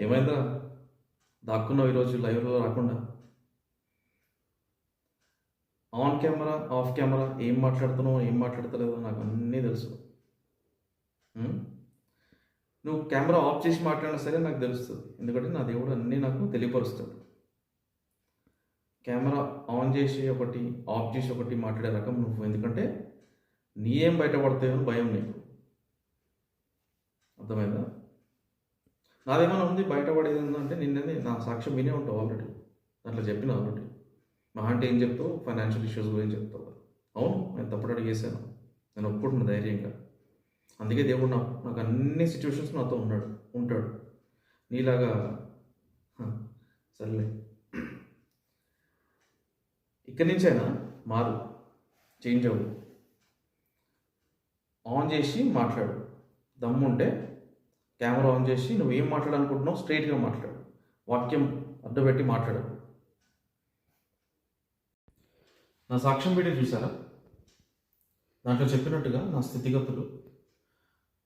ఏమైందిరా? దాక్కున్నావు ఈరోజు లైవ్లో రాకుండా. ఆన్ కెమెరా, ఆఫ్ కెమెరా ఏం మాట్లాడుతున్నావు, ఏం మాట్లాడతలేదో నాకు అన్నీ తెలుసు. ఉం? నువ్వు కెమెరా ఆఫ్ చేసి మాట్లాడినా సరే నాకు తెలుస్తుంది. ఎందుకంటే నా దేవుడు అన్నీ నాకు తెలియపరుస్తాడు. కెమెరా ఆన్ చేసి ఒకటి, ఆఫ్ చేసి ఒకటి మాట్లాడే రకం నువ్వు. ఎందుకంటే నీ ఏం బయటపడతాయో అని భయం నీకు. అర్థమైందా? నాదేమైనా ఉంది బయటపడేది ఏంటంటే నిన్ననే నా సాక్ష్యం వినే ఉంటావు ఆల్రెడీ. దాంట్లో చెప్పిన ఆల్రెడీ. మా అంటే ఏం చెప్తావు? ఫైనాన్షియల్ ఇష్యూస్ గురించి చెప్తావు. అవును, నేను తప్పుడు అడిగి చేశాను. నేను ఒప్పుకుంటున్నా ధైర్యంగా. అందుకే దేవుడు నాకు అన్ని సిచ్యువేషన్స్ నాతో ఉంటాడు. నీలాగా సర్లే, ఇక్కడి నుంచైనా మారు, చేంజ్ అవ్వు, ఆన్ చేసి మాట్లాడు. దమ్ముంటే కెమెరా ఆన్ చేసి నువ్వు ఏం మాట్లాడాలనుకుంటున్నావు స్ట్రైట్గా మాట్లాడు. వాక్యం అడ్డుపెట్టి మాట్లాడు. నా సాక్ష్యం వీడియో చూసారా? దాంట్లో చెప్పినట్టుగా నా స్థితిగతులు,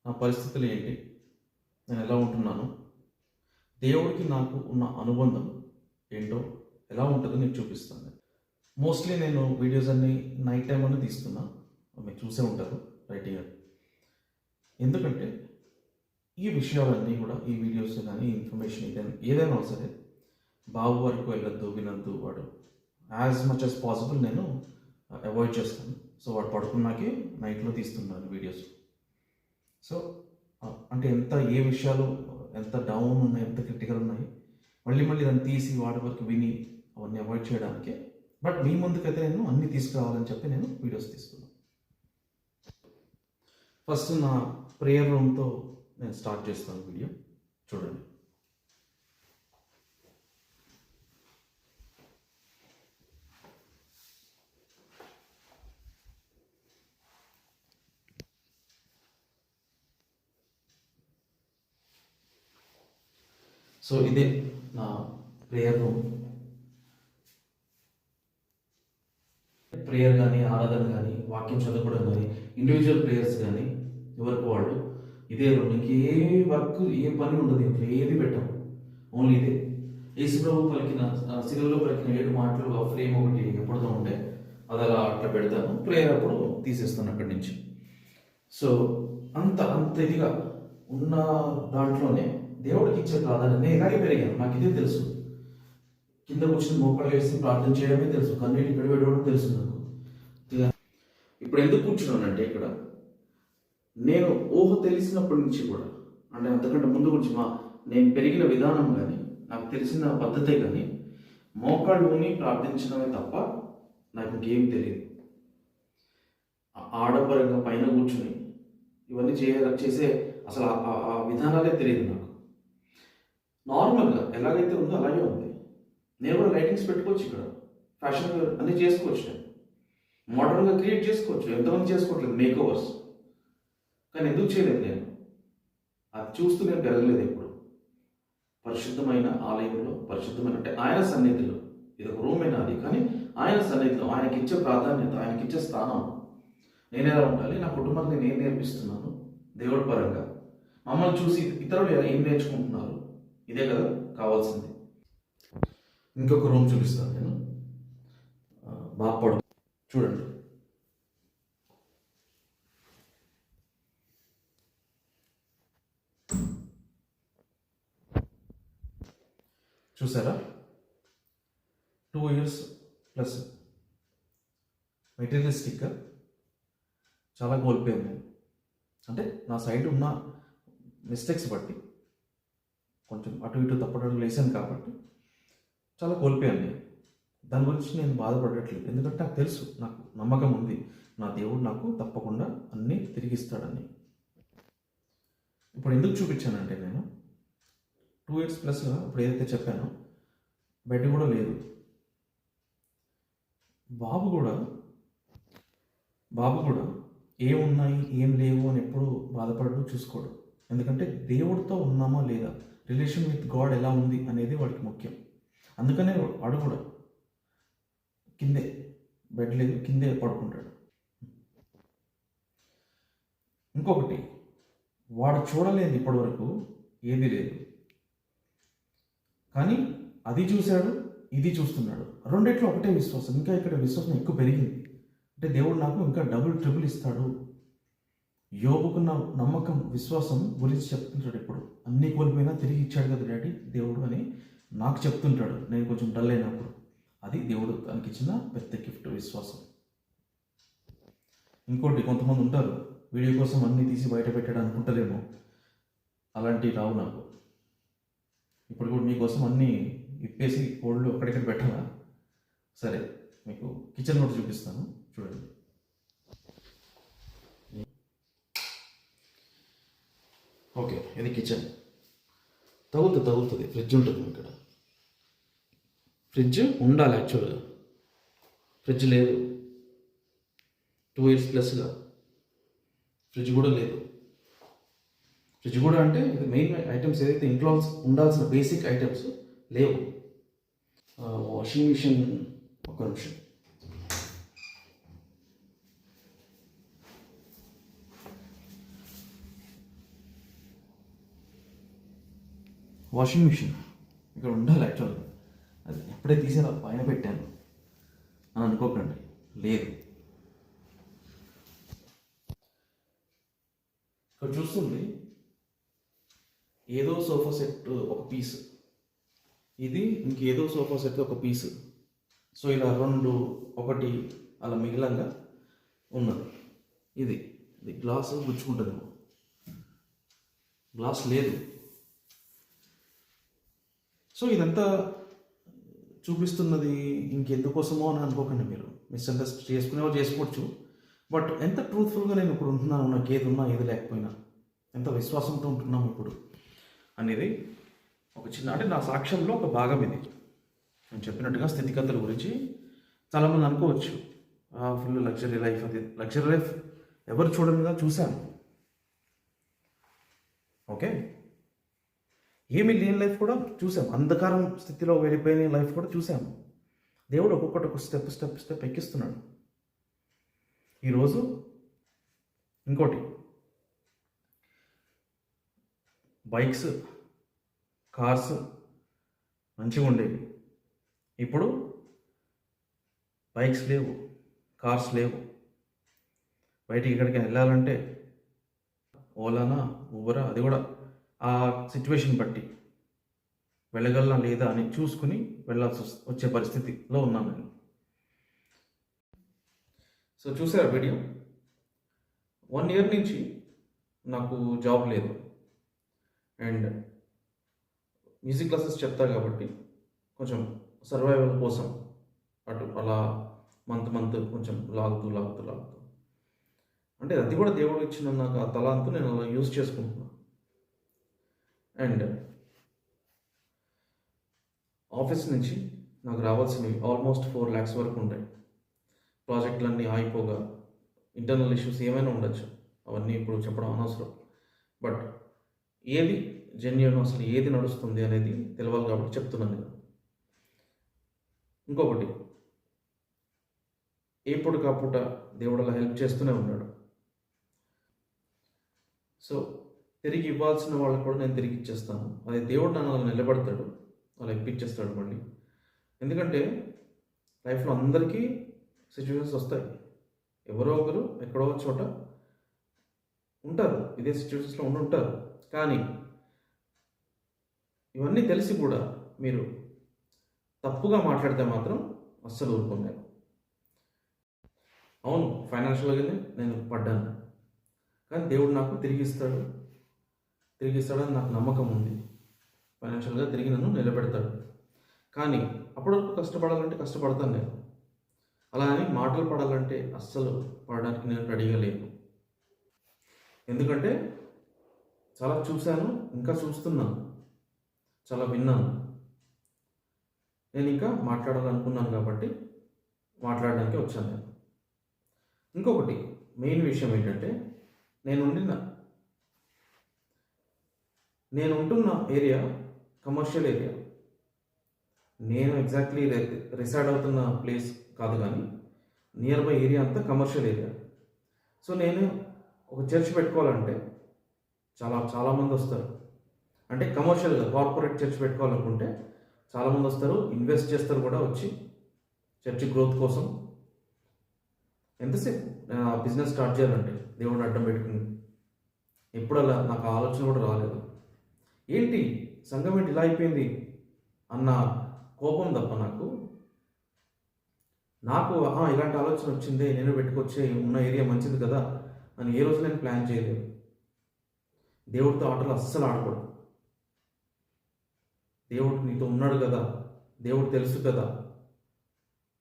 నా పరిస్థితులు ఏంటి, నేను ఎలా ఉంటున్నాను, దేవుడికి నాకు ఉన్న అనుబంధం ఏంటో ఎలా ఉంటుందో నీకు చూపిస్తాను. మోస్ట్లీ నేను వీడియోస్ అన్నీ నైట్ టైం అని తీస్తున్నా. మీరు చూసే ఉంటారు రైట్ ఇయర్. ఎందుకంటే ఈ విషయాలన్నీ కూడా, ఈ వీడియోస్ కానీ ఇన్ఫర్మేషన్ ఏదైనా సరే బాబు వరకు వెళ్ళొద్దు, వినొద్దు. వాడు యాజ్ మచ్ యాజ్ పాసిబుల్ నేను అవాయిడ్ చేస్తాను. సో వాడు పడుకున్నాకే నైట్లో తీస్తున్నాను వీడియోస్. సో అంటే ఏ విషయాలు ఎంత డౌన్ ఉన్నాయి, ఎంత క్రిటికల్ ఉన్నాయి, మళ్ళీ దాన్ని తీసి వాడి వరకు విని అవన్నీ అవాయిడ్ చేయడానికి. బట్ మీ ముందుకైతే నేను అన్నీ తీసుకురావాలని చెప్పి నేను వీడియోస్ తీస్తున్నాను. ఫస్ట్ నా ప్రేయర్ రూమ్తో నేను స్టార్ట్ చేస్తాను వీడియో. చూడండి. సో ఇదే నా ప్రేయర్ రూమ్. ప్రేయర్ కానీ, ఆరాధన కానీ, వాక్యం చదువుకోవడం కానీ, ఇండివిజువల్ ప్రేయర్స్ కానీ ఎవరికి వాళ్ళు ఇదే రూమ్. ఇంకే వర్క్, ఏ పని ఉండదు ఇంట్లో, ఏది పెట్టాం. ఓన్లీ ఇదే. యేసుప్రభు పలికిన, సిలువలో పలికిన 7 మాటలు ఆ ఫ్రేమ్ ఒకటి ఎప్పుడుతో ఉంటే అది అలా అట్లా పెడతాను. ప్రేయర్ అప్పుడు తీసేస్తాను అక్కడి నుంచి. సో అంత ఇదిగా ఉన్న దాంట్లోనే దేవుడికి ఇచ్చే ప్రాధాన్యత. నేను ఇలాగే పెరిగాను, నాకు ఇదే తెలుసు. కింద కూర్చొని మోకాళ్ళు వేసి ప్రార్థన చేయడమే తెలుసు, కన్నీటి గడిపెట్టడం తెలుసు నాకు. ఇప్పుడు ఎందుకు కూర్చున్నానంటే ఇక్కడ నేను ఊహ తెలిసినప్పటి నుంచి కూడా, అంటే అంతకంటే ముందు గురించి నేను పెరిగిన విధానం కానీ, నాకు తెలిసిన పద్ధతే కానీ మోకాళ్ళు ఊని ప్రార్థించడమే తప్ప నాకు ఇంకేం తెలియదు. ఆడంబరంగా పైన కూర్చుని ఇవన్నీ చేసే అసలు ఆ విధానాలే తెలియదు నాకు. నార్మల్గా ఎలాగైతే ఉందో అలాగే ఉంది. నేను కూడా లైటింగ్స్ పెట్టుకోవచ్చు, ఇక్కడ ఫ్యాషన్ అన్నీ చేసుకోవచ్చు, నేను మోడర్న్గా క్రియేట్ చేసుకోవచ్చు. ఎంతమంది చేసుకోవట్లేదు మేక్ ఓవర్స్, కానీ ఎందుకు చేయలేదు నేను? అది చూస్తూ నేను పెరగలేదు ఎప్పుడు. పరిశుద్ధమైన ఆలయంలో, పరిశుద్ధమైన అంటే ఆయన సన్నిధిలో, ఇది ఒక రూమ్ అయినా అది, కానీ ఆయన సన్నిధిలో ఆయనకి ఇచ్చే ప్రాధాన్యత, ఆయనకి ఇచ్చే స్థానం నేను ఎలా ఉండాలి, నా కుటుంబాన్ని నేను నేర్పిస్తున్నాను దేవుడి పరంగా. మమ్మల్ని చూసి ఇతరులు ఏం నేర్చుకుంటున్నారు, ఇదే కదా కావాల్సింది. ఇంకొక రూమ్ చూపిస్తాను నేను. బాపడు చూడండి. చూసారా? 2 years ప్లస్ మెటీరియలిస్టిక్గా చాలా కోల్పోయాను నేను. అంటే నా సైడ్ ఉన్న మిస్టేక్స్ బట్టి కొంచెం అటు ఇటు తప్పడం లేసాను కాబట్టి చాలా కోల్పోయాను నేను. దాని గురించి నేను బాధపడట్లేదు. ఎందుకంటే నాకు తెలుసు, నాకు నమ్మకం ఉంది, నా దేవుడు నాకు తప్పకుండా అన్నీ తిరిగిస్తాడని. ఇప్పుడు ఎందుకు చూపించానంటే నేను 2 years ప్లస్గా ఇప్పుడు ఏదైతే చెప్పానో బెడ్ కూడా లేదు. బాబు కూడా ఏమున్నాయి ఏం లేవు అని ఎప్పుడు బాధపడడు, చూసుకోడు. ఎందుకంటే దేవుడితో ఉన్నామా లేదా, రిలేషన్ విత్ గాడ్ ఎలా ఉంది అనేది వాడికి ముఖ్యం. అందుకనే వాడు కూడా కిందే, బెడ్ లేదు, కిందే పడుకుంటాడు. ఇంకొకటి, వాడు చూడలేదు ఇప్పటి వరకు ఏది లేదు. కానీ అది చూశాడు, ఇది చూస్తున్నాడు. రెండిట్లో ఒకటే విశ్వాసం. ఇంకా ఇక్కడ విశ్వాసం ఎక్కువ పెరిగింది. అంటే దేవుడు నాకు ఇంకా డబుల్ ట్రిపుల్ ఇస్తాడు. యోబుకున్న నమ్మకం, విశ్వాసం గురించి చెప్తుంటాడు. ఇప్పుడు అన్నీ కోల్పోయినా తిరిగి ఇచ్చాడు కదా డాడీ దేవుడు అని నాకు చెప్తుంటాడు నేను కొంచెం డల్ అయినప్పుడు. అది దేవుడు తనకి ఇచ్చిన పెద్ద గిఫ్ట్, విశ్వాసం. ఇంకోటి, కొంతమంది ఉంటారు వీడియో కోసం అన్నీ తీసి బయట పెట్టాడు అనుకుంటారేమో. అలాంటివి రావు నాకు. ఇప్పుడు కూడా మీకోసం అన్నీ ఇప్పేసి కోళ్ళు అక్కడిక్కడ పెట్టాలా? సరే, మీకు కిచెన్ కూడా చూపిస్తాను, చూడండి. ఓకే, ఇది కిచెన్. తగులుతుంది. ఫ్రిడ్జ్ ఉంటుంది ఇక్కడ. ఫ్రిడ్జ్ ఉండాలి యాక్చువల్గా. ఫ్రిడ్జ్ లేదు, 2 years ప్లస్గా ఫ్రిడ్జ్ కూడా లేదు. ఫ్రిడ్జ్ కూడా అంటే ఇది మెయిన్ ఐటమ్స్ ఏదైతే ఇంట్లో ఉండాల్సిన బేసిక్ ఐటమ్స్ లేవు. వాషింగ్ మిషన్, ఒక నిమిషం. వాషింగ్ మిషన్ ఇక్కడ ఉండాలి యాక్చువల్గా. అది ఎప్పుడే తీసేలా పైన పెట్టాను అని అనుకోకండి, లేదు. ఇక్కడ చూస్తుంది ఏదో సోఫా సెట్ ఒక పీస్, ఇది ఇంకేదో సోఫా సెట్ ఒక పీస్. సో ఇలా 2 1 అలా మిగిలంగా ఉన్నది. ఇది గ్లాస్ గుచ్చుకుంటుంది, గ్లాస్ లేదు. సో ఇదంతా చూపిస్తున్నది ఇంకెందుకోసమో అని అనుకోకండి మీరు. మిస్అండర్స్టాండ్ చేసుకునేవారు చేసుకోవచ్చు. బట్ ఎంత ట్రూత్ఫుల్గా నేను ఇప్పుడు ఉంటున్నాను, నాకు ఏది ఉన్నా ఏది లేకపోయినా ఎంత విశ్వాసంతో ఉంటున్నాం ఇప్పుడు అనేది ఒక చిన్న, అంటే నా సాక్ష్యంలో ఒక భాగం ఇది. నేను చెప్పినట్టుగా స్థితిగతుల గురించి చాలామంది అనుకోవచ్చు ఫుల్ లగ్జరీ లైఫ్, అది లగ్జరీ లైఫ్ ఎవరు చూడనుగా చూశాను. ఓకే, ఏమీ లేని లైఫ్ కూడా చూసాం. అంధకారం స్థితిలో వెళ్ళిపోయిన లైఫ్ కూడా చూసాము. దేవుడు ఒక్కొక్కటి ఒక స్టెప్ ఎక్కిస్తున్నాడు. ఈరోజు ఇంకోటి, బైక్స్, కార్స్ మంచిగా ఉండేవి. ఇప్పుడు బైక్స్ లేవు, కార్స్ లేవు. బయటికి ఎక్కడికి వెళ్ళాలంటే ఓలానా, ఊబరా, అది కూడా ఆ సిచ్యువేషన్ బట్టి వెళ్ళగలనా లేదా అని చూసుకుని వెళ్ళాల్సి వచ్చే పరిస్థితిలో ఉన్నాను నేను. సో చూసారా వీడియో? 1 year నుంచి నాకు జాబ్ లేదు. అండ్ మ్యూజిక్ క్లాసెస్ చెప్తా కాబట్టి కొంచెం సర్వైవల్ కోసం అటు అలా మంత్ కొంచెం లాగుతూ అంటే అది కూడా దేవుడు ఇచ్చిన నాకు ఆ తలాంతు నేను అలా యూజ్ చేసుకుంటున్నాను. అండ్ ఆఫీస్ నుంచి నాకు రావాల్సినవి ఆల్మోస్ట్ 4 lakhs వరకు ఉంటాయి. ప్రాజెక్టులన్నీ ఆగిపోగా ఇంటర్నల్ ఇష్యూస్ ఏమైనా ఉండొచ్చు, అవన్నీ ఇప్పుడు చెప్పడం అనవసరం. బట్ ఏది జెన్యూన్, అసలు ఏది నడుస్తుంది అనేది తెలవాలి కాబట్టి చెప్తున్నాను నేను. ఇంకొకటి, ఎప్పుడు కాపుట దేవుడు అలా హెల్ప్ చేస్తూనే ఉన్నాడు. సో తిరిగి ఇవ్వాల్సిన వాళ్ళకు కూడా నేను తిరిగి ఇచ్చేస్తాను. అది దేవుడు నన్ను అలా నిలబడతాడు, అలా ఇప్పించేస్తాడు మళ్ళీ. ఎందుకంటే లైఫ్లో అందరికీ సిచ్యువేషన్స్ వస్తాయి. ఎవరో ఒకరు ఎక్కడో చోట ఉంటారు, ఇదే సిచ్యువేషన్స్లో ఉంటారు. కానీ ఇవన్నీ తెలిసి కూడా మీరు తప్పుగా మాట్లాడితే మాత్రం అస్సలు ఊరుకోలేను. అవును, ఫైనాన్షియల్గానే నేను పడ్డాను, కానీ దేవుడు నాకు తిరిగిస్తాడని నాకు నమ్మకం ఉంది. ఫైనాన్షియల్గా తిరిగి నన్ను నిలబెడతాడు. కానీ అప్పటివరకు కష్టపడాలంటే కష్టపడతాను నేను. అలా అని మాటలు పడాలంటే అస్సలు పడడానికి నేను రెడీగా లేను. ఎందుకంటే చాలా చూశాను, ఇంకా చూస్తున్నాను, చాలా విన్నాను. నేను ఇంకా మాట్లాడాలనుకున్నాను కాబట్టి మాట్లాడడానికి వచ్చాను నేను. ఇంకొకటి మెయిన్ విషయం ఏంటంటే, నేను ఉంటున్న ఏరియా కమర్షియల్ ఏరియా. నేను ఎగ్జాక్ట్లీ రిసైడ్ అవుతున్న ప్లేస్ కాదు, కానీ నియర్ బై ఏరియా అంతా కమర్షియల్ ఏరియా. సో నేను ఒక చర్చ్ పెట్టుకోవాలంటే చాలామంది వస్తారు. అంటే కమర్షియల్గా కార్పొరేట్ చర్చ్ పెట్టుకోవాలనుకుంటే చాలామంది వస్తారు, ఇన్వెస్ట్ చేస్తారు కూడా వచ్చి చర్చ్ గ్రోత్ కోసం. ఎంతసేపు నేను ఆ బిజినెస్ స్టార్ట్ చేయాలంటే దేవుడిని అడ్డం పెట్టుకుని ఎప్పుడు అలా నాకు ఆలోచన కూడా రాలేదు. ఏంటి సంఘం ఏంటి ఇలా అయిపోయింది అన్న కోపం తప్ప నాకు ఇలాంటి ఆలోచన వచ్చింది, నేను పెట్టుకొచ్చే ఉన్న ఏరియా మంచిది కదా అని ఏ రోజు నేను ప్లాన్ చేయలేదు. దేవుడితో ఆటలు అస్సలు ఆడకూడదు. దేవుడు నీతో ఉన్నాడు కదా, దేవుడు తెలుసు కదా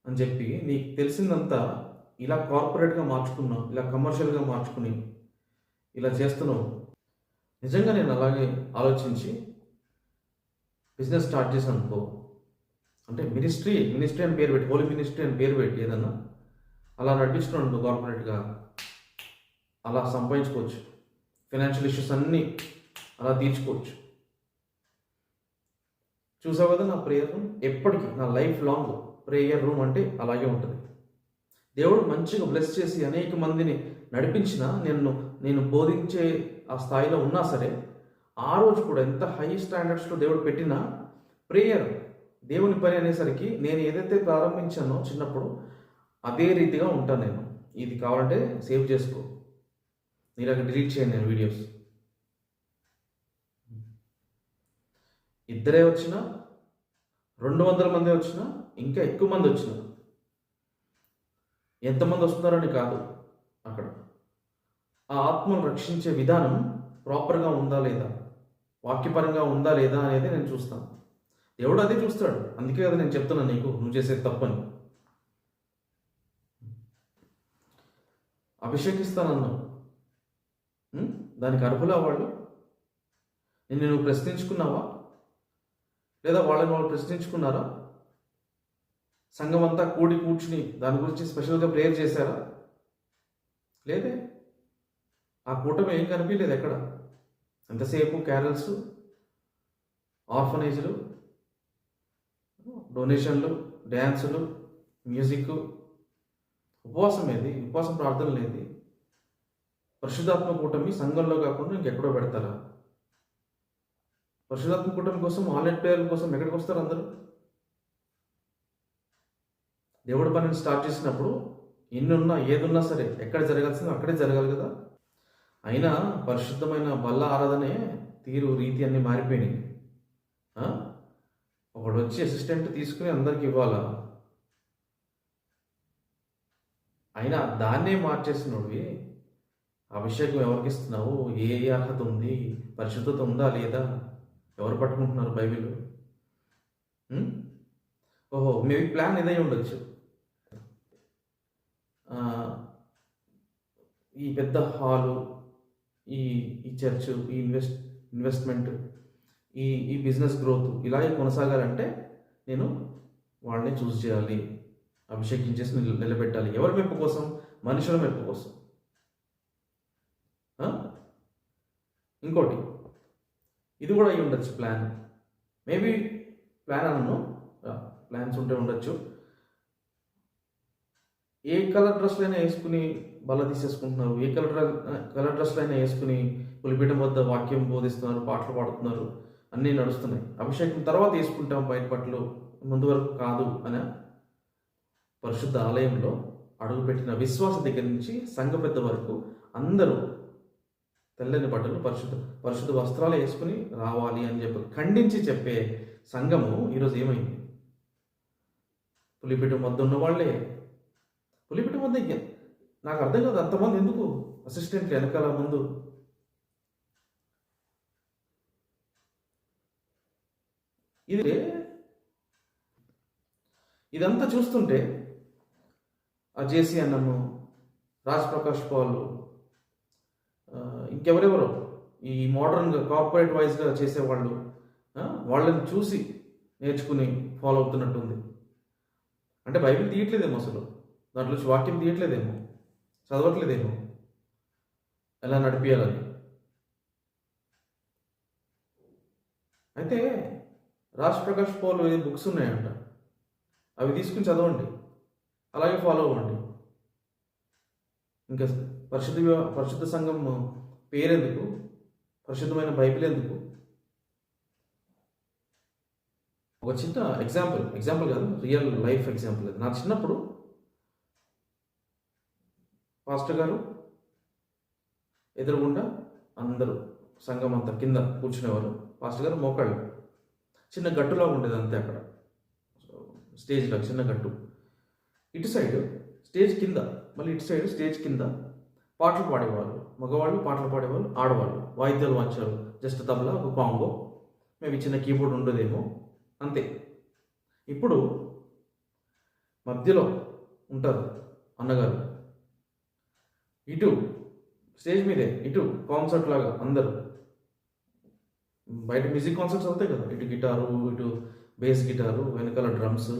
అని చెప్పి నీకు తెలిసిందంతా ఇలా కార్పొరేట్గా మార్చుకున్నావు, ఇలా కమర్షియల్గా మార్చుకుని ఇలా చేస్తున్నావు. నిజంగా నేను అలాగే ఆలోచించి బిజినెస్ స్టార్ట్ చేశాను అనుకో, అంటే మినిస్ట్రీ అని పేరు పెట్టి, హోలీ మినిస్ట్రీ అని పేరు పెట్టి ఏదన్నా అలా నడిపించుకున్నాను అనుకో కార్పొరేట్గా, అలా సంపాదించుకోవచ్చు. ఫైనాన్షియల్ ఇష్యూస్ అన్నీ అలా తీర్చుకోవచ్చు. చూసావు కదా నా ప్రేయర్ రూమ్ ఎప్పటికీ నా లైఫ్ లాంగ్ ప్రేయర్ రూమ్ అంటే అలాగే ఉంటుంది. దేవుడు మంచిగా బ్లెస్ చేసి అనేక మందిని నడిపించిన నేను బోధించే ఆ స్థాయిలో ఉన్నా సరే, ఆ రోజు కూడా ఎంత హై స్టాండర్డ్స్లో దేవుడు పెట్టినా ప్రేయర్ దేవుని పని అనేసరికి నేను ఏదైతే ప్రారంభించానో చిన్నప్పుడు అదే రీతిగా ఉంటాను. నేను ఇది కావాలంటే సేవ్ చేసుకో, నీలాగా డిలీట్ చేయండి నేను వీడియోస్. ఇద్దరే వచ్చినా 200 మంది వచ్చినా ఇంకా ఎక్కువ మంది వచ్చినా ఎంతమంది వస్తున్నారని కాదు, అక్కడ ఆ ఆత్మను రక్షించే విధానం ప్రాపర్గా ఉందా లేదా, వాక్యపరంగా ఉందా లేదా అనేది నేను చూస్తాను. దేవుడు అదే చూస్తాడు. అందుకే కదా నేను చెప్తున్నాను నీకు నువ్వు చేసేది తప్పని. అభిషేకిస్తానన్నావు, దానికి అర్హులా వాళ్ళు? నువ్వు ప్రశ్నించుకున్నావా లేదా వాళ్ళు ప్రశ్నించుకున్నారా? సంఘం అంతా కూర్చుని దాని గురించి స్పెషల్గా ప్రేయర్ చేశారా? లేదే. ఆ కూటమి ఏం కనిపించలేదు ఎక్కడ. ఎంతసేపు క్యారల్స్, ఆర్ఫనేజ్లు, డొనేషన్లు, డ్యాన్సులు, మ్యూజిక్. ఉపవాసం ఏది? ఉపవాసం ప్రార్థన లేదు. పరిశుద్ధాత్మ కూటమి సంఘంలో కాకుండా ఇంకెక్కడో పెడతారా? పరిశుద్ధాత్మ కూటమి కోసం, ఆన్లైన్ ప్రేయర్ల కోసం ఎక్కడికి వస్తారు అందరూ? దేవుడి పనిని స్టార్ట్ చేసినప్పుడు ఎన్నున్నా ఏదున్నా సరే ఎక్కడ జరగాల్సిందో అక్కడే జరగాలి కదా. అయినా పరిశుద్ధమైన బల్ల ఆరాధనే తీరు రీతి అన్నీ మారిపోయినాయి. ఒకడు వచ్చి అసిస్టెంట్ తీసుకుని అందరికి ఇవ్వాలా? అయినా దాన్నే మార్చేసినవి. అభిషేకం ఎవరికి ఇస్తున్నావు? ఏ అర్హత ఉంది? పరిశుద్ధత ఉందా లేదా? ఎవరు పట్టుకుంటున్నారు బైబిల్? ఓహో, మేబీ ప్లాన్ ఇదై ఉండొచ్చు. ఈ పెద్ద హాలు, ఈ చర్చ్, ఈ ఇన్వెస్ట్మెంట్, ఈ బిజినెస్ గ్రోత్ ఇలాగే కొనసాగాలంటే నేను వాళ్ళని చూస్ చేయాలి, అభిషేకించేసి నిలబెట్టాలి. ఎవరి మెప్పు కోసం? మనుషుల మెప్పు కోసం. ఇంకోటి ఇది కూడా అయి ఉండొచ్చు ప్లాన్. మేబీ ప్లాన్ అన్నను ప్లాన్స్ ఉంటే ఉండొచ్చు. ఏ కలర్ డ్రెస్లైనా వేసుకుని బల్ల తీసేసుకుంటున్నారు, ఏ కలర్ డ్రెస్లైనా వేసుకుని పులిపీఠం వద్ద వాక్యం బోధిస్తున్నారు, పాటలు పాడుతున్నారు, అన్నీ నడుస్తున్నాయి. అభిషేకం తర్వాత వేసుకుంటాం బయట బట్టలు, ముందు వరకు కాదు అని పరిశుద్ధ ఆలయంలో అడుగుపెట్టిన విశ్వాస దగ్గర నుంచి సంఘ పెద్ద వరకు అందరూ తెల్లని బట్టలు, పరిశుద్ధ వస్త్రాలు వేసుకుని రావాలి అని ఖండించి చెప్పే సంఘము ఈరోజు ఏమైంది? పులిపీఠం వద్ద ఉన్న వాళ్ళే. పులిపీఠం వద్ద నాకు అర్థం కాదు, అంతమంది ఎందుకు అసిస్టెంట్లు వెనకాల ముందు? ఇదంతా చూస్తుంటే ఆ జేసీ అన్నము, రాజ్ ప్రకాష్ పాల్, ఇంకెవరెవరో ఈ మోడర్న్గా కార్పొరేట్ వైజ్గా చేసేవాళ్ళు వాళ్ళని చూసి నేర్చుకుని ఫాలో అవుతున్నట్టుంది. అంటే బైబిల్ తీయట్లేదేమో, అసలు దాంట్లో వాక్యం తీయట్లేదేమో, చదవట్లేదేమో ఎలా నడిపించాలని. అయితే రాజ్ ప్రకాష్ పాల్ బుక్స్ ఉన్నాయంట, అవి తీసుకుని చదవండి, అలాగే ఫాలో అవ్వండి. ఇంకా పరిశుద్ధ సంఘం పేరెందుకు? పరిశుద్ధమైన బైబిల్ ఎందుకు? ఒక చిన్న ఎగ్జాంపుల్ కాదు, రియల్ లైఫ్ ఎగ్జాంపుల్ అది. నా చిన్నప్పుడు పాస్టర్ గారు ఎదురుగుండా అందరూ సంఘం అంతా కింద కూర్చునేవారు. పాస్టర్ గారు మోకాళ్ళు చిన్న గట్టులా ఉండేది అంతే అక్కడ, స్టేజ్లో చిన్న గట్టు. ఇటు సైడ్ స్టేజ్ కింద, మళ్ళీ ఇటు సైడ్ స్టేజ్ కింద పాటలు పాడేవాళ్ళు. మగవాళ్ళు పాటలు పాడేవాళ్ళు, ఆడవాళ్ళు వాయిద్యాలు వాంచారు. జస్ట్ తబలా, ఒక కాంగో, మేబీ చిన్న కీబోర్డ్ ఉండదేమో, అంతే. ఇప్పుడు మధ్యలో ఉంటారు అన్నగారు, ఇటు స్టేజ్ మీదే, ఇటు కాన్సర్ట్ లాగా అందరూ. బయట మ్యూజిక్ కాన్సర్ట్స్ అవుతాయి కదా, ఇటు గిటారు, ఇటు బేస్ గిటారు, వెనకాల డ్రమ్స్,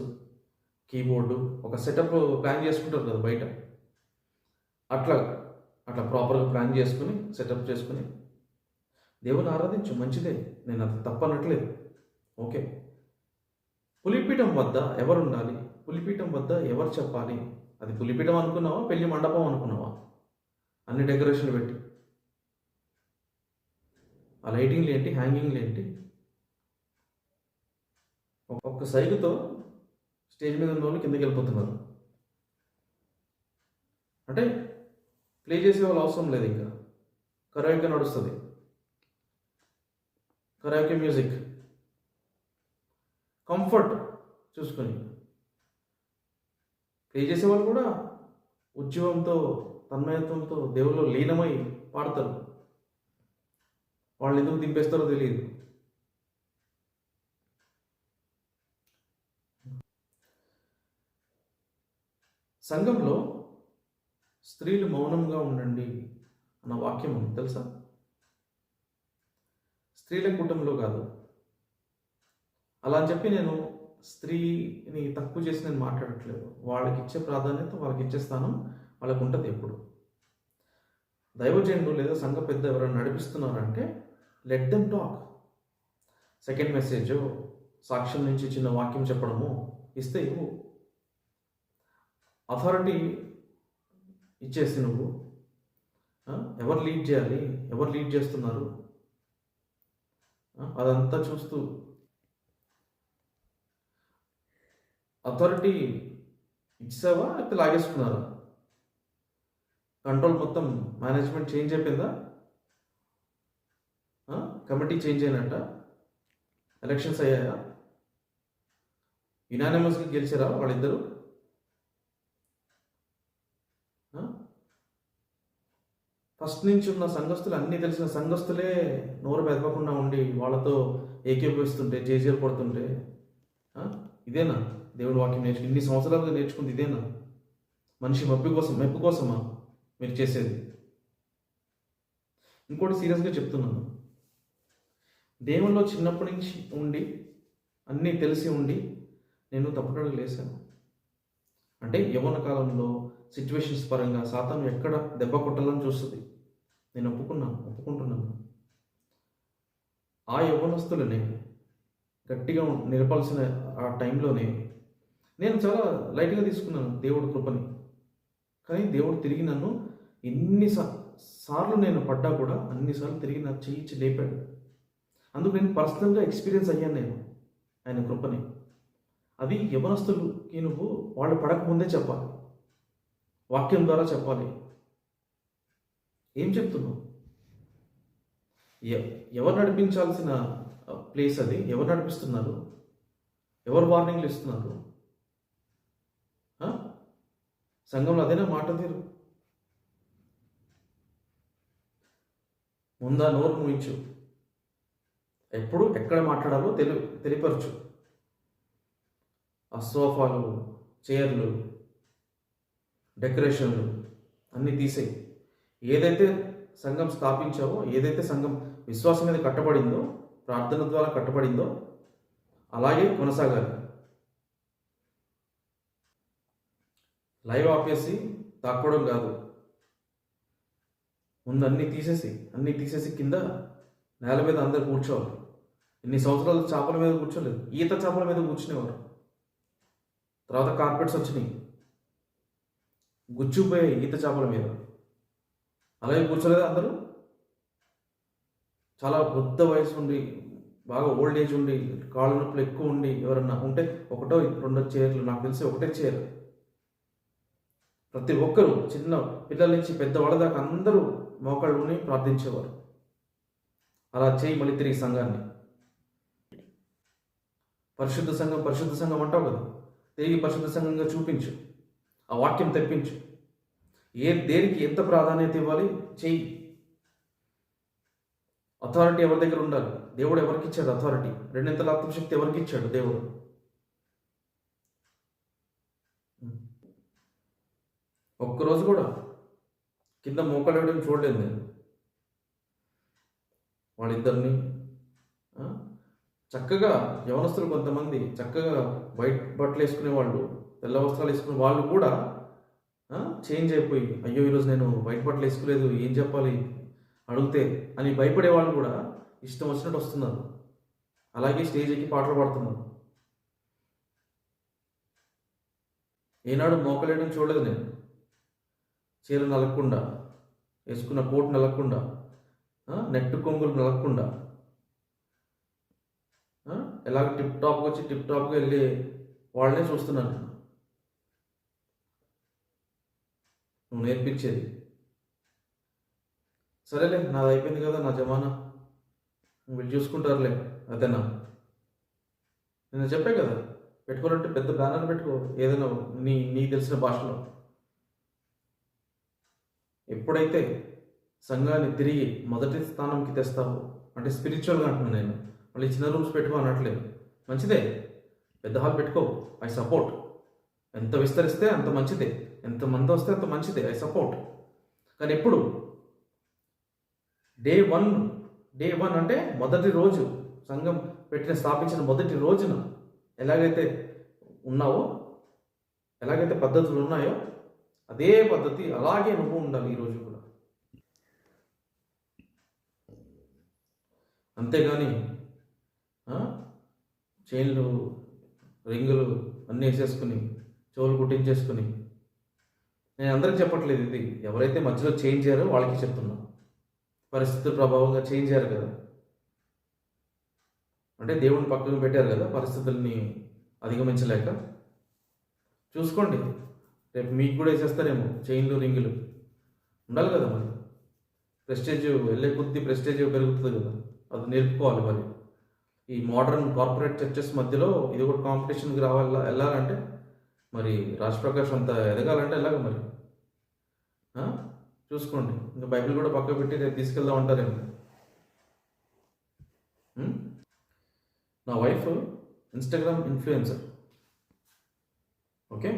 కీబోర్డు, ఒక సెటప్ ప్లాన్ చేసుకుంటారు కదా బయట. అట్లా అట్లా ప్రాపర్గా ప్లాన్ చేసుకుని, సెటప్ చేసుకుని దేవుని ఆరాధించు, మంచిదే, నేను అది తప్పనట్లేదు, ఓకే. పులిపీఠం వద్ద ఎవరు ఉండాలి, పులిపీఠం వద్ద ఎవరు చెప్పాలి? అది పులిపీఠం అనుకున్నావా, పెళ్లి మండపం అనుకున్నావా? అన్ని డెకరేషన్లు పెట్టి, ఆ లైటింగ్లు ఏంటి, హ్యాంగింగ్లు ఏంటి, ఒక్క సైగుతో స్టేజ్ మీద ఉన్న వాళ్ళు కిందకి వెళ్ళిపోతున్నారు. అంటే ప్లే చేసే వాళ్ళు అవసరం లేదు, ఇంకా కరాయోకే నడుస్తుంది, కరాయోకే మ్యూజిక్, కంఫర్ట్ చూసుకొని ప్లే చేసేవాళ్ళు కూడా ఉద్యమంతో, తన్మయత్వంతో దేవుళ్ళు లీనమై పాడతారు. వాళ్ళు ఎందుకు దింపేస్తారో తెలియదు. సంఘంలో స్త్రీలు మౌనంగా ఉండండి అన్న వాక్యం ఉంది తెలుసా? స్త్రీల కూటమిలో కాదు. అలా అని చెప్పి నేను స్త్రీని తక్కువ చేసి నేను మాట్లాడట్లేదు. వాళ్ళకి ఇచ్చే ప్రాధాన్యత, వాళ్ళకి ఇచ్చే స్థానం వాళ్ళకు ఉంటుంది ఎప్పుడు. దైవజనుడు లేదా సంఘ పెద్ద ఎవరైనా నడిపిస్తున్నారంటే let them talk. Second message, సాక్ష్యం నుంచి చిన్న వాక్యం చెప్పడము ఇస్తే ఇవ్వు. అథారిటీ ఇచ్చేసి నువ్వు ఎవరు లీడ్ చేయాలి, ఎవరు లీడ్ చేస్తున్నారు అదంతా చూస్తూ అథారిటీ ఇచ్చావా లేకపోతే లాగేసుకున్నారా? కంట్రోల్ మొత్తం మేనేజ్మెంట్ చేంజ్ అయిపోయిందా? కమిటీ చేంజ్ అయినట్ట? ఎలక్షన్స్ అయ్యాయా? యునానిమస్గా గెలిచారా వాళ్ళిద్దరూ? ఫస్ట్ నుంచి ఉన్న సంఘస్థులు, అన్నీ తెలిసిన సంఘస్థులే నోరు మెదపకుండా ఉండి వాళ్ళతో ఏకీభవిస్తుంటే, జేజేలు పడుతుంటే, ఇదేనా దేవుడి వాక్యం నేర్చుకుని ఇన్ని సంవత్సరాలుగా నేర్చుకుంది? ఇదేనా మనిషి మెప్పు కోసమా మీరు చేసేది? ఇంకోటి సీరియస్గా చెప్తున్నాను, దేవుల్లో చిన్నప్పటి నుంచి ఉండి అన్నీ తెలిసి ఉండి నేను తప్పుడడుగు లేశాను. అంటే యవ్వన కాలంలో సిచ్యువేషన్స్ పరంగా సాతాను ఎక్కడ దెబ్బ కొట్టాలని చూస్తుంది. నేను ఒప్పుకుంటున్నాను. ఆ యవ్వనస్తులని గట్టిగా నిలపాల్సిన ఆ టైంలోనే నేను చాలా లైట్గా తీసుకున్నాను దేవుడి కృపని. కానీ దేవుడు తిరిగి నన్ను సార్లు నేను పడ్డా కూడా అన్నిసార్లు తిరిగి నా చేయించి లేపాడు. అందుకు నేను పర్సనల్గా ఎక్స్పీరియన్స్ అయ్యాను నేను ఆయన కృపని. అది యవనస్తులకి నువ్వు వాళ్ళు పడకముందే చెప్పాలి, వాక్యం ద్వారా చెప్పాలి. ఏం చెప్తున్నావు? ఎవరు నడిపించాల్సిన ప్లేస్ అది? ఎవరు నడిపిస్తున్నారు? ఎవరు వార్నింగ్లు ఇస్తున్నారు? సంఘంలో అదేనా మాట తీరు? ముందా నోరు ముయించు, ఎప్పుడు ఎక్కడ మాట్లాడాలో తెలియపరచు. ఆ సోఫాలు, చైర్లు, డెకరేషన్లు అన్నీ తీసేయి. ఏదైతే సంఘం స్థాపించావో, ఏదైతే సంఘం విశ్వాసం మీద కట్టబడిందో, ప్రార్థన ద్వారా కట్టబడిందో అలాగే కొనసాగాలి. లైవ్ ఆపేసి తాక్కోవడం కాదు. ముందు అన్నీ తీసేసి కింద నేల మీద అందరు కూర్చోవాలి. ఇన్ని సంవత్సరాలు చేపల మీద కూర్చోలేదు, ఈత చేపల మీద కూర్చునేవారు. తర్వాత కార్పెట్స్ వచ్చినాయి, గుచ్చుపోయాయి ఈత చేపల మీద. అలాగే కూర్చోలేదు అందరూ. చాలా వృద్ధ వయసు ఉండి బాగా ఓల్డ్ ఏజ్ ఉండి కాళ్ళ నొప్పులు ఎక్కువ ఉండి ఎవరన్నా ఉంటే ఒకటో రెండో చైర్లు, నాకు తెలిసి ఒకటే చైర్, ప్రతి ఒక్కరూ చిన్న పిల్లల నుంచి పెద్దవాళ్ళ దాకా అందరూ మోకాళ్ళుని ప్రార్థించేవారు. అలా చేయి మళ్ళీ తిరిగి సంఘాన్ని. పరిశుద్ధ సంఘం పరిశుద్ధ సంఘం అంటావు కదా, తిరిగి పరిశుద్ధ సంఘంగా చూపించు, ఆ వాక్యం తెప్పించు. దేనికి ఎంత ప్రాధాన్యత ఇవ్వాలి చెయ్యి. అథారిటీ ఎవరి దగ్గర ఉండాలి? దేవుడు ఎవరికి ఇచ్చాడు అథారిటీ? రెండింతల ఆత్మశక్తి ఎవరికి ఇచ్చాడు దేవుడు? ఒక్కరోజు కూడా కింద మోకాలు వేయడం చూడలేదు నేను. వాళ్ళిద్దరిని చక్కగా యవనస్తులు కొంతమంది చక్కగా వైట్ బట్టలు వేసుకునే వాళ్ళు, తెల్ల వస్త్రాలు వేసుకునే వాళ్ళు కూడా చేంజ్ అయిపోయి, అయ్యో ఈరోజు నేను వైట్ బట్టలు వేసుకోలేదు, ఏం చెప్పాలి అడిగితే అని భయపడే వాళ్ళు కూడా ఇష్టం వచ్చినట్టు వస్తున్నారు. అలాగే స్టేజ్ ఎక్కి పాటలు పాడుతున్నారు. ఏనాడు మోకలేయడం చూడలేదు నేను. చీర నలగకుండా, వేసుకున్న కోట్ నలగకుండా, నెట్టు కొంగులు నలగకుండా, ఎలాగ టిప్ టాప్గా వచ్చి టిప్ టాప్గా వెళ్ళి వాళ్ళనే చూస్తున్నాను నేను. నువ్వు నేర్పించేది సరేలే, నాది అయిపోయింది కదా, నా జమానా, వీళ్ళు చూసుకుంటారులే అదేనా. నేను చెప్పే కదా, పెట్టుకోవాలంటే పెద్ద బ్యానర్ పెట్టుకో, ఏదైనా నీకు తెలిసిన భాషలో. ఎప్పుడైతే సంఘాన్ని తిరిగి మొదటి స్థానంకి తెస్తావో, అంటే స్పిరిచువల్గా అంటున్నాను నేను, మళ్ళీ చిన్న రూమ్స్ పెట్టుకో అనట్లేదు, మంచిదే, పెద్ద హాల్ పెట్టుకో, ఐ సపోర్ట్. ఎంత విస్తరిస్తే అంత మంచిదే, ఎంతమంది వస్తే అంత మంచిదే, ఐ సపోర్ట్. కానీ ఎప్పుడు డే వన్ అంటే మొదటి రోజు, సంఘం స్థాపించిన మొదటి రోజున ఎలాగైతే ఉన్నావో, ఎలాగైతే పద్ధతులు ఉన్నాయో అదే పద్ధతి అలాగే నువ్వు ఉండాలి ఈరోజు కూడా. అంతేగాని చైన్లు, రింగులు అన్నీ వేసేసుకుని, చెవులు కుట్టించేసుకుని, నేను అందరికి చెప్పట్లేదు ఇది, ఎవరైతే మధ్యలో చేంజ్ చేయారో వాళ్ళకి చెప్తున్నా. పరిస్థితుల ప్రభావంగా చేంజ్ అయ్యారు కదా, అంటే దేవుడిని పక్కన పెట్టారు కదా పరిస్థితుల్ని అధిగమించలేక. చూసుకోండి, రేపు మీకు కూడా వేసేస్తారేమో చైన్లు, రింగులు. ఉండాలి కదా మరి, ప్రెస్టేజ్ వెళ్ళే కొద్దీ ప్రెస్టేజ్ పెరుగుతుంది కదా, అది నేర్పుకోవాలి. మరి ఈ మోడర్న్ కార్పొరేట్ చర్చెస్ మధ్యలో ఇది కూడా కాంపిటీషన్కి వెళ్ళాలంటే, మరి రాజ్ ప్రకాష్ అంత ఎదగాలంటే ఎలాగ మరి? చూసుకోండి, ఇంకా బైబిల్ కూడా పక్క పెట్టి రేపు తీసుకెళ్దాం అంటారేమో. నా వైఫ్ ఇన్స్టాగ్రామ్ ఇన్ఫ్లుయెన్సర్. ఓకే,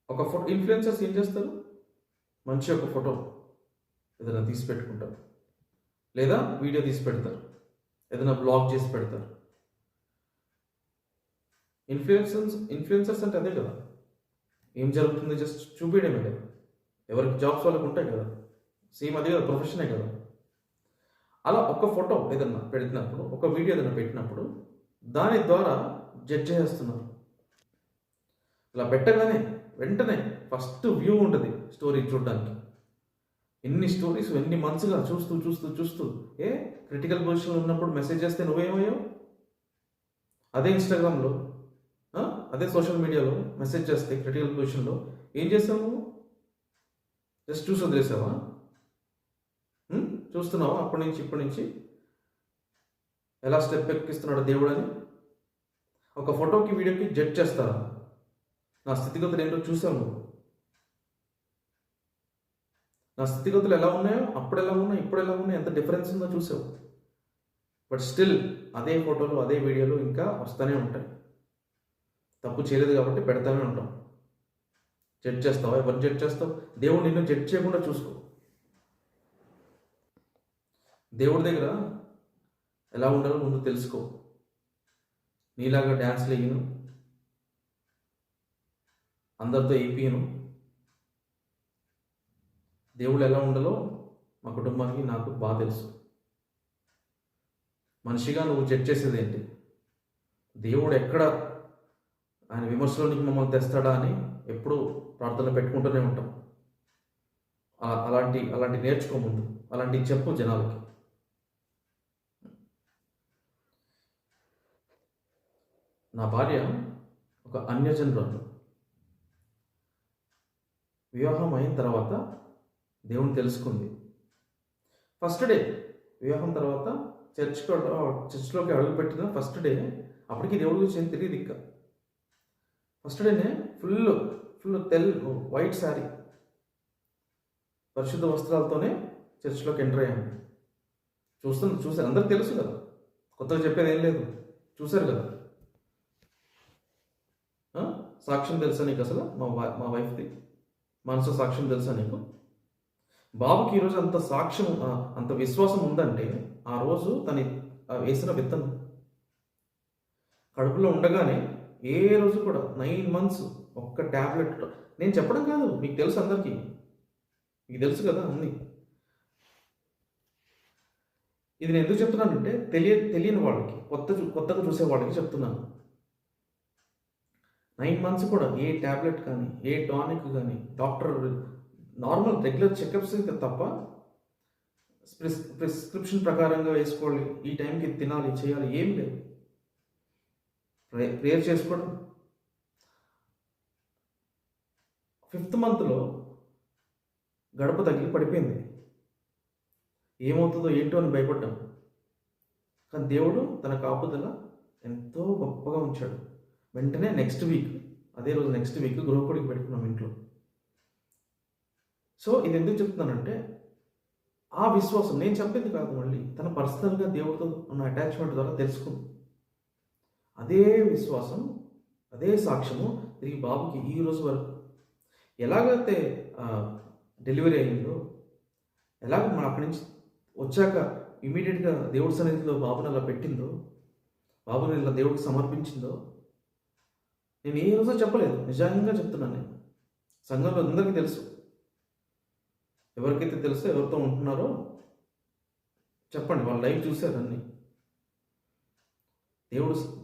ఒక ఫోటో ఇన్ఫ్లుయెన్సర్స్ ఏం చేస్తారు, మంచి ఒక ఫోటో ఏదైనా తీసి పెట్టుకుంటారు, లేదా వీడియో తీసి పెడతారు, ఏదైనా బ్లాగ్ చేసి పెడతారు. ఇన్ఫ్లుయెన్సర్స్ అంటే అదే కదా, ఏం జరుగుతుంది జస్ట్ చూపించడమే కదా. ఎవరికి జాబ్స్ వాళ్ళకు ఉంటాయి కదా, సేమ్ అదే కదా, ప్రొఫెషనే కదా. అలా ఒక ఫోటో ఏదన్నా పెట్టినప్పుడు, ఒక వీడియో ఏదైనా పెట్టినప్పుడు దాని ద్వారా జడ్జ్ చేస్తున్నారు. ఇలా పెట్టగానే వెంటనే ఫస్ట్ వ్యూ ఉంటుంది స్టోరీ చూడడానికి. ఎన్ని స్టోరీస్ ఎన్ని మంత్స్గా చూస్తూ చూస్తూ చూస్తూ క్రిటికల్ పొజిషన్లో ఉన్నప్పుడు మెసేజ్ చేస్తే నువ్వేమయ్యావు? అదే ఇన్స్టాగ్రామ్లో, అదే సోషల్ మీడియాలో మెసేజ్ చేస్తే క్రిటికల్ పొజిషన్లో ఏం చేస్తావు నువ్వు? జస్ట్ చూసి వదిలేసావా? చూస్తున్నావా అప్పటి నుంచి ఇప్పటి నుంచి ఎలా స్టెప్ ఎక్కిస్తున్నాడు దేవుడు అని? ఒక ఫోటోకి వీడియోకి జడ్జ్ చేస్తారా? నా స్థితిగతులు ఏంటో చూసావు నువ్వు. నా స్థితిగతులు ఎలా ఉన్నాయో, అప్పుడు ఎలా ఉన్నాయి, ఇప్పుడు ఎలా ఉన్నాయి, ఎంత డిఫరెన్స్ ఉందో చూసావు. బట్ స్టిల్ అదే ఫోటోలు, అదే వీడియోలు ఇంకా వస్తూనే ఉంటాయి. తప్పు చేయలేదు కాబట్టి పెడతానే ఉంటాం. జడ్జ్ చేస్తావా? ఎవరు జడ్జ్ చేస్తావు? దేవుడు నిన్ను జడ్జ్ చేయకుండా చూసుకో. దేవుడి దగ్గర ఎలా ఉండాలో ముందు తెలుసుకో. నీలాగా డ్యాన్స్లు వేయను, అందరితో ఏపీయను. దేవుడు ఎలా ఉండాలో మా కుటుంబానికి నాకు బాగా తెలుసు. మనిషిగా నువ్వు జడ్జ్ చేసేది ఏంటి? దేవుడు ఎక్కడ ఆయన విమర్శలోనికి మమ్మల్ని తెస్తాడా అని ఎప్పుడూ ప్రార్థనలు పెట్టుకుంటూనే ఉంటాం. అలాంటి నేర్చుకో ముందు, అలాంటివి చెప్పు జనాలకి. నా భార్య ఒక అన్యజనురాలు. వివాహం అయిన తర్వాత దేవుని తెలుసుకుంది. ఫస్ట్ డే వివాహం తర్వాత చర్చ్లోకి అడుగుపెట్టిన ఫస్ట్ డే, అప్పటికి దేవుడి గురించి ఏం తెలియదు ఇంకా. ఫస్ట్ డేనే ఫుల్ వైట్ శారీ, పరిశుద్ధ వస్త్రాలతోనే చర్చ్లోకి ఎంటర్ అయ్యాము. చూసారు, అందరికి తెలుసు కదా, కొత్తగా చెప్పేది ఏం లేదు, చూశారు కదా. సాక్ష్యం తెలుసా నీకు? అసలు మా వైఫ్ది మనసు సాక్ష్యం తెలుసా నీకు? బాబుకి ఈరోజు అంత సాక్ష్యం, అంత విశ్వాసం ఉందంటే ఆ రోజు తను వేసిన విత్తనం. కడుపులో ఉండగానే ఏ రోజు కూడా 9 months ఒక్క ట్యాబ్లెట్, నేను చెప్పడం కాదు, మీకు తెలుసు, అందరికీ మీకు తెలుసు కదా అన్నీ. ఇది నేను ఎందుకు చెప్తున్నానంటే తెలియని వాళ్ళకి, కొత్తగా చూసే వాళ్ళకి చెప్తున్నాను. 9 months కూడా ఏ ట్యాబ్లెట్ కానీ, ఏ టానిక్ కానీ, డాక్టర్ నార్మల్ రెగ్యులర్ చెకప్స్ తప్ప ప్రిస్క్రిప్షన్ ప్రకారంగా వేసుకోవాలి, ఈ టైంకి తినాలి, చేయాలి, ఏం లేదు. ప్రేయర్ చేసుకోవడం. 5th monthలో గడప తగిలి పడిపోయింది. ఏమవుతుందో ఏంటో అని భయపడ్డాం. కానీ దేవుడు తన కాపుదల ఎంతో గొప్పగా ఉంచాడు. వెంటనే నెక్స్ట్ వీక్ గృహకుడికి పెట్టుకున్నాం ఇంట్లో. సో ఇది ఎందుకు చెప్తున్నానంటే, ఆ విశ్వాసం నేను చెప్పింది కాదు, మళ్ళీ తన పర్సనల్గా దేవుడితో ఉన్న అటాచ్మెంట్ ద్వారా తెలుసుకుంది. అదే విశ్వాసం, అదే సాక్ష్యము తిరిగి బాబుకి ఈ రోజు వరకు ఎలాగైతే డెలివరీ అయ్యిందో, ఎలాగ మన అక్కడి నుంచి వచ్చాక ఇమీడియట్గా దేవుడి సన్నిధిలో బాబుని అలా పెట్టిందో, బాబుని ఇలా దేవుడికి సమర్పించిందో, నేను ఏ రోజు చెప్పలేదు, నిజంగా చెప్తున్నాను. నేను సంఘంలో అందరికీ తెలుసు, ఎవరికైతే తెలుసో, ఎవరితో ఉంటున్నారో చెప్పండి, వాళ్ళ లైఫ్ చూశారు అన్నీ.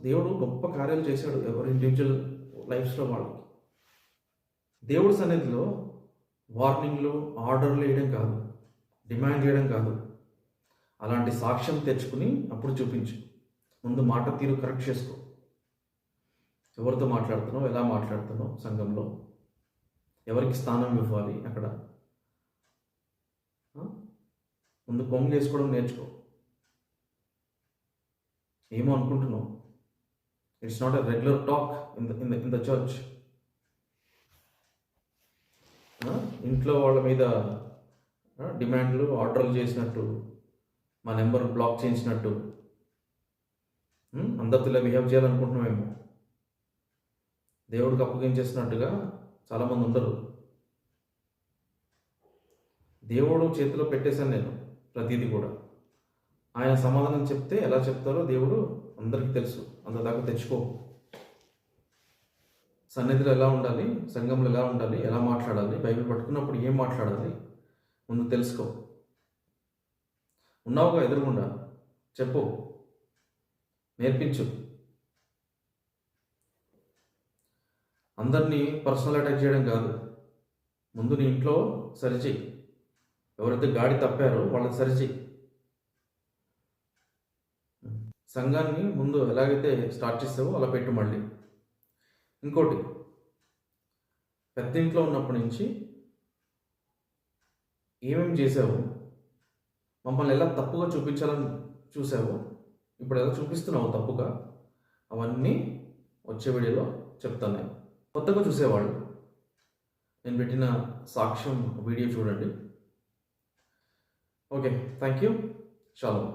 దేవుడు గొప్ప కార్యాలు చేశాడు ఎవరి ఇండివిజువల్ లైఫ్స్లో వాళ్ళకి. దేవుడి సన్నిధిలో వార్నింగ్లు, ఆర్డర్లు వేయడం కాదు, డిమాండ్ చేయడం కాదు, అలాంటి సాక్ష్యం తెచ్చుకుని అప్పుడు చూపించు. ముందు మాట తీరు కరెక్ట్ చేసుకో. ఎవరితో మాట్లాడుతున్నావు, ఎలా మాట్లాడుతున్నావు, సంఘంలో ఎవరికి స్థానం ఇవ్వాలి, అక్కడ ముందు కొంగు వేసుకోవడం నేర్చుకో. ఏమో అనుకుంటున్నావు, it's not a regular talk in the church. ఇంట్లో వాళ్ళ మీద డిమాండ్లు, ఆర్డర్లు చేసినట్టు, మా నెంబర్ బ్లాక్ చేయించినట్టు, అందరితో ఇలా బిహేవ్ చేయాలనుకుంటున్నామేమో. దేవుడికి అప్పగించేసినట్టుగా చాలామంది ఉండరు. దేవుడు చేతిలో పెట్టేశాను నేను ప్రతిదీ కూడా. ఆయన సమాధానం చెప్తే ఎలా చెప్తారో దేవుడు అందరికీ తెలుసు. అంతదాకా తెచ్చుకో. సన్నిధిలో ఎలా ఉండాలి, సంఘంలో ఎలా ఉండాలి, ఎలా మాట్లాడాలి, బైబిల్ పట్టుకున్నప్పుడు ఏం మాట్లాడాలి ముందు తెలుసుకో. ఉన్నావుగా ఎదురుగుండా, చెప్పు, నేర్పించు. అందరినీ పర్సనల్ అటాక్ చేయడం కాదు, ముందు నీ ఇంట్లో సరిచేయి. ఎవరైతే గాడి తప్పారో వాళ్ళని సరిచేయి. సంఘాన్ని ముందు ఎలాగైతే స్టార్ట్ చేసావో అలా పెట్టు. మళ్ళీ ఇంకోటి, పెద్ద ఇంట్లో ఉన్నప్పటి నుంచి ఏమేమి చేసావు, మమ్మల్ని ఎలా తప్పుగా చూపించాలని చూసావు, ఇప్పుడు ఎలా చూపిస్తున్నావు తప్పుగా, అవన్నీ వచ్చే వీడియోలో చెప్తాను. నేను కొత్తగా చూసేవాళ్ళు నేను పెట్టిన సాక్ష్యం వీడియో చూడండి. Okay, thank you. షాలోమ్.